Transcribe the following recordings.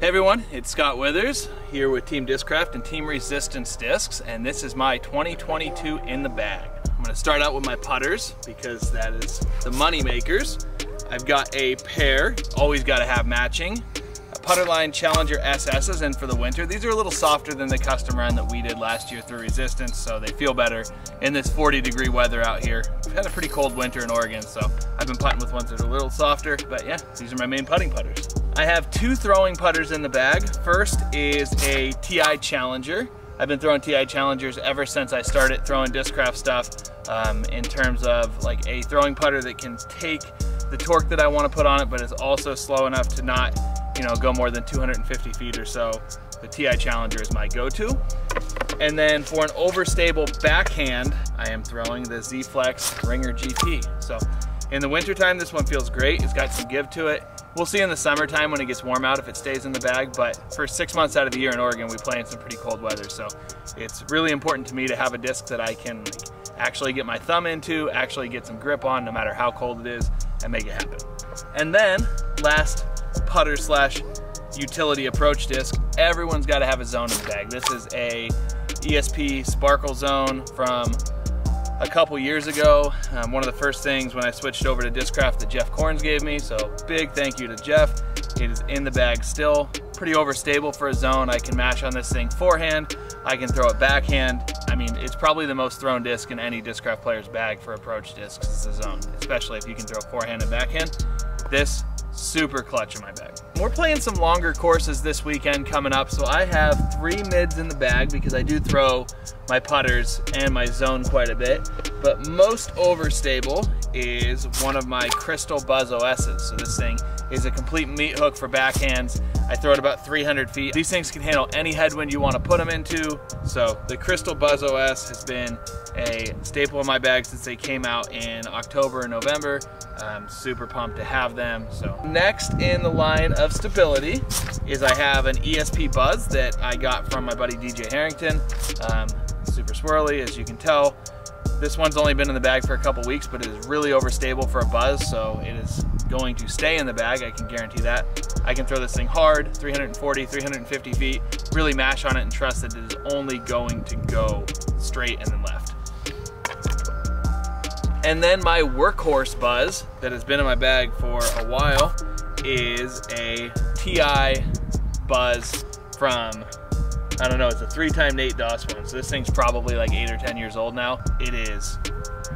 Hey everyone, it's Scott Withers here with Team DISCRAFT and Team Resistance Discs, and this is my 2022 in the bag. I'm going to start out with my putters because that is the money makers. I've got a pair, always got to have matching, Proline Challenger SS's, and for the winter, these are a little softer than the custom run that we did last year through Resistance, so they feel better in this 40-degree weather out here. We've had a pretty cold winter in Oregon, so I've been putting with ones that are a little softer, but yeah, these are my main putting putters. I have two throwing putters in the bag. First is a TI Challenger. I've been throwing TI Challengers ever since I started throwing DISCRAFT stuff, in terms of like a throwing putter that can take the torque that I want to put on it, but is also slow enough to not, go more than 250 feet or so. The TI Challenger is my go-to. And then for an overstable backhand, I am throwing the Flx Ringer GT. So in the wintertime, this one feels great. It's got some give to it. We'll see in the summertime when it gets warm out if it stays in the bag, but for 6 months out of the year in Oregon, we play in some pretty cold weather. So it's really important to me to have a disc that I can actually get my thumb into, actually get some grip on no matter how cold it is, and make it happen. And then last putter slash utility approach disc, everyone's got to have a zone in the bag. This is a ESP Sparkle Zone from a couple years ago. One of the first things when I switched over to DISCRAFT that Jeff Corns gave me, so big thank you to Jeff. It is in the bag still, pretty overstable for a zone. I can mash on this thing forehand, I can throw it backhand. I mean, it's probably the most thrown disc in any DISCRAFT player's bag for approach discs is the zone, especially if you can throw forehand and backhand. This, super clutch in my bag. We're playing some longer courses this weekend coming up, so I have 3 mids in the bag because I do throw my putters and my zone quite a bit, but most overstable is one of my CryZtal Buzz OS's. So this thing is a complete meat hook for backhands. I throw it about 300 feet. These things can handle any headwind you want to put them into, so the CryZtal Buzz OS has been a staple in my bag since they came out in October and November. I'm super pumped to have them. So next in the line of stability is I have an ESP Buzzz that I got from my buddy DJ Harrington. Super swirly, as you can tell. This one's only been in the bag for a couple weeks, but it is really overstable for a Buzz, so it is going to stay in the bag, I can guarantee that. I can throw this thing hard, 340, 350 feet, really mash on it and trust that it is only going to go straight and then left. And then my workhorse Buzz that has been in my bag for a while is a TI Buzzz from, I don't know, it's a 3x Nate Doss one. So this thing's probably like 8 or 10 years old now. It is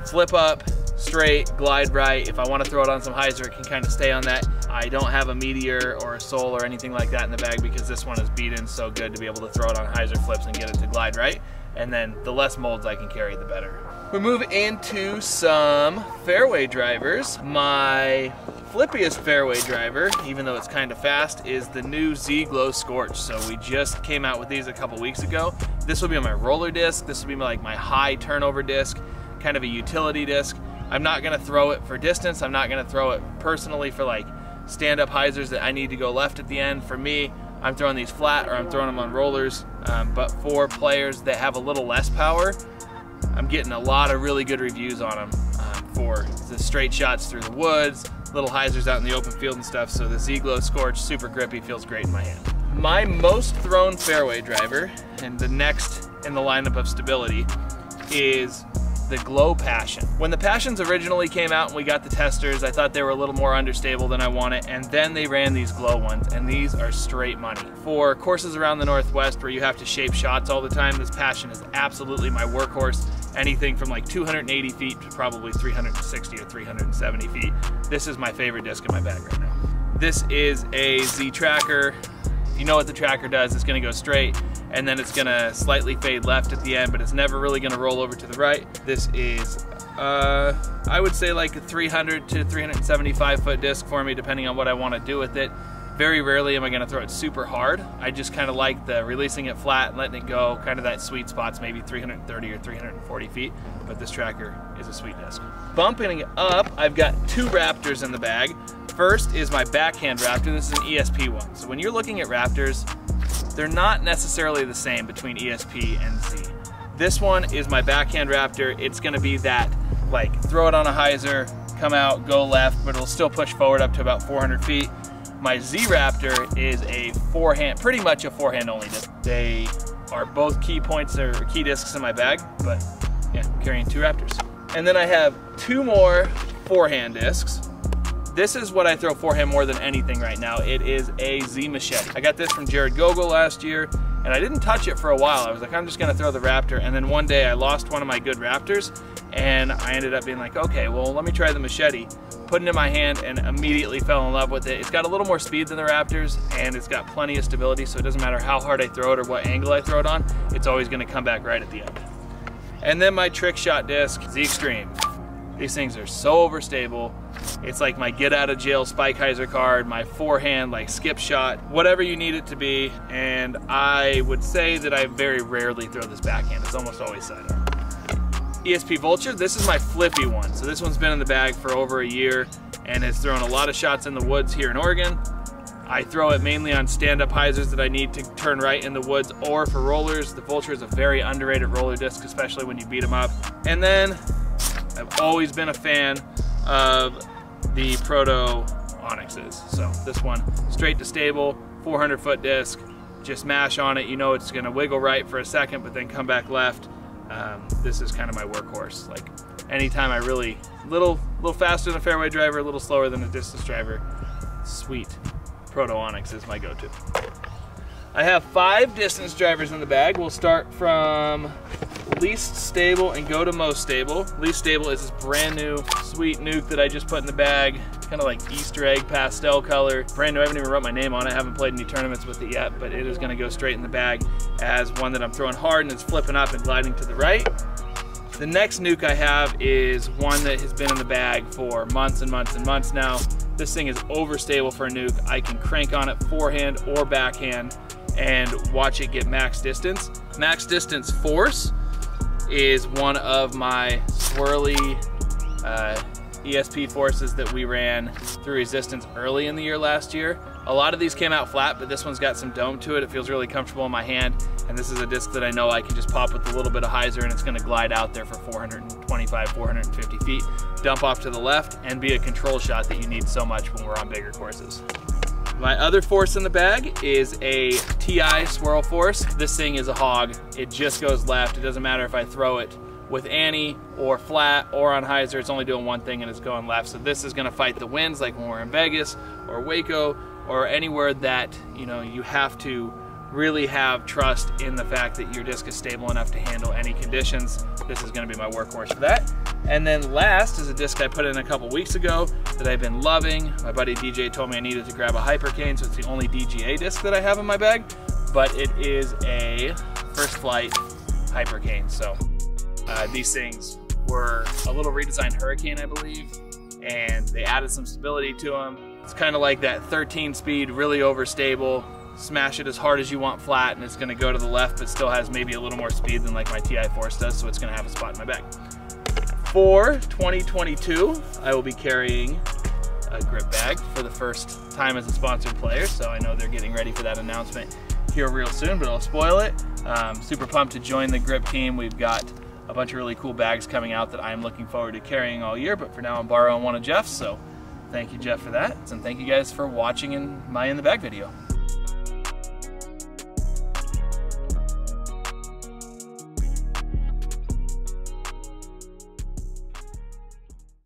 flip up, straight, glide right. If I want to throw it on some hyzer, it can kind of stay on that. I don't have a Meteor or a Soul or anything like that in the bag because this one is beat in so good to be able to throw it on hyzer flips and get it to glide right. And then the less molds I can carry, the better. We move into some fairway drivers. My flippiest fairway driver, even though it's kind of fast, is the new Glo Scorch. So we just came out with these a couple weeks ago. This will be on my roller disc. This will be like my high turnover disc, kind of a utility disc. I'm not gonna throw it for distance. I'm not gonna throw it personally for like stand-up hyzers that I need to go left at the end. For me, I'm throwing these flat or I'm throwing them on rollers. But for players that have a little less power, I'm getting a lot of really good reviews on them for the straight shots through the woods, little hyzers out in the open field and stuff. So the Glo Scorch, super grippy, feels great in my hand. My most thrown fairway driver, and the next in the lineup of stability, is the Glo Passion. When the Passions originally came out and we got the testers, I thought they were a little more understable than I wanted, and then they ran these Glo ones, and these are straight money. For courses around the Northwest where you have to shape shots all the time, this Passion is absolutely my workhorse. Anything from like 280 feet to probably 360 or 370 feet. This is my favorite disc in my bag right now. This is a Z tracker. You know what the tracker does, it's gonna go straight and then it's gonna slightly fade left at the end, but it's never really gonna roll over to the right. This is, I would say like a 300 to 375 foot disc for me, depending on what I wanna do with it. Very rarely am I gonna throw it super hard. I just kind of like the releasing it flat and letting it go, kind of that sweet spot's maybe 330 or 340 feet, but this tracker is a sweet disc. Bumping up, I've got 2 Raptors in the bag. First is my backhand Raptor. This is an ESP one. So when you're looking at Raptors, they're not necessarily the same between ESP and Z. This one is my backhand Raptor. It's gonna be that, like, throw it on a hyzer, come out, go left, but it'll still push forward up to about 400 feet. My Z Raptor is a forehand, pretty much a forehand only disc. They are both key points or key discs in my bag, but yeah, I'm carrying 2 Raptors. And then I have 2 more forehand discs. This is what I throw forehand more than anything right now. It is a Z Machete. I got this from Jared Gogol last year, and I didn't touch it for a while. I was like, I'm just gonna throw the Raptor, and then one day I lost one of my good Raptors, and I ended up being like, okay, well, let me try the Machete. Put it in my hand and immediately fell in love with it. It's got a little more speed than the Raptors, and it's got plenty of stability, so it doesn't matter how hard I throw it or what angle I throw it on, it's always gonna come back right at the end. And then my trick shot disc, Z Xtreme. These things are so overstable. It's like my get out of jail Spikeheiser card, my forehand like skip shot, whatever you need it to be. And I would say that I very rarely throw this backhand. It's almost always sidearm. ESP Vulture, this is my flippy one. So this one's been in the bag for over a year and has thrown a lot of shots in the woods here in Oregon. I throw it mainly on stand-up hyzers that I need to turn right in the woods or for rollers. The Vulture is a very underrated roller disc, especially when you beat them up. And then I've always been a fan of the Proto Anaxes. So this one, straight to stable, 400-foot disc, just mash on it. You know it's gonna wiggle right for a second, but then come back left. This is kind of my workhorse. Like anytime I really, little faster than a fairway driver, a little slower than a distance driver, sweet. Proto Anax is my go-to. I have 5 distance drivers in the bag. We'll start from least stable and go to most stable. Least stable is this brand new sweet Nuke that I just put in the bag. Kind of like Easter egg pastel color. Brand new, I haven't even wrote my name on it. I haven't played any tournaments with it yet, but it is gonna go straight in the bag as one that I'm throwing hard and it's flipping up and gliding to the right. The next Nuke I have is one that has been in the bag for months and months and months now. This thing is overstable for a Nuke. I can crank on it forehand or backhand and watch it get max distance. Max distance force is one of my swirly ESP forces that we ran through resistance early in the year last year. A lot of these came out flat, but this one's got some dome to it. It feels really comfortable in my hand, and this is a disc that I know I can just pop with a little bit of hyzer and it's gonna glide out there for 425, 450 feet, dump off to the left, and be a control shot that you need so much when we're on bigger courses. My other force in the bag is a TI swirl force. This thing is a hog. It just goes left. It doesn't matter if I throw it with Annie or flat or on hyzer, it's only doing one thing and it's going left. So this is gonna fight the winds like when we're in Vegas or Waco or anywhere that you have to really have trust in the fact that your disc is stable enough to handle any conditions. This is gonna be my workhorse for that. And then last is a disc I put in a couple weeks ago that I've been loving. My buddy DJ told me I needed to grab a Hypercane, so it's the only DGA disc that I have in my bag, but it is a First Flight Hypercane. So these things were a little redesigned Hurricane, I believe, and they added some stability to them. It's kind of like that 13 speed, really overstable. Smash it as hard as you want flat and it's gonna go to the left, but still has maybe a little more speed than like my TI Force does, so it's gonna have a spot in my bag. For 2022, I will be carrying a grip bag for the first time as a sponsored player, so I know they're getting ready for that announcement here real soon, but I'll spoil it. Super pumped to join the grip team. We've got a bunch of really cool bags coming out that I'm looking forward to carrying all year, but for now I'm borrowing one of Jeff's, so thank you, Jeff, for that, and thank you guys for watching my In the Bag video.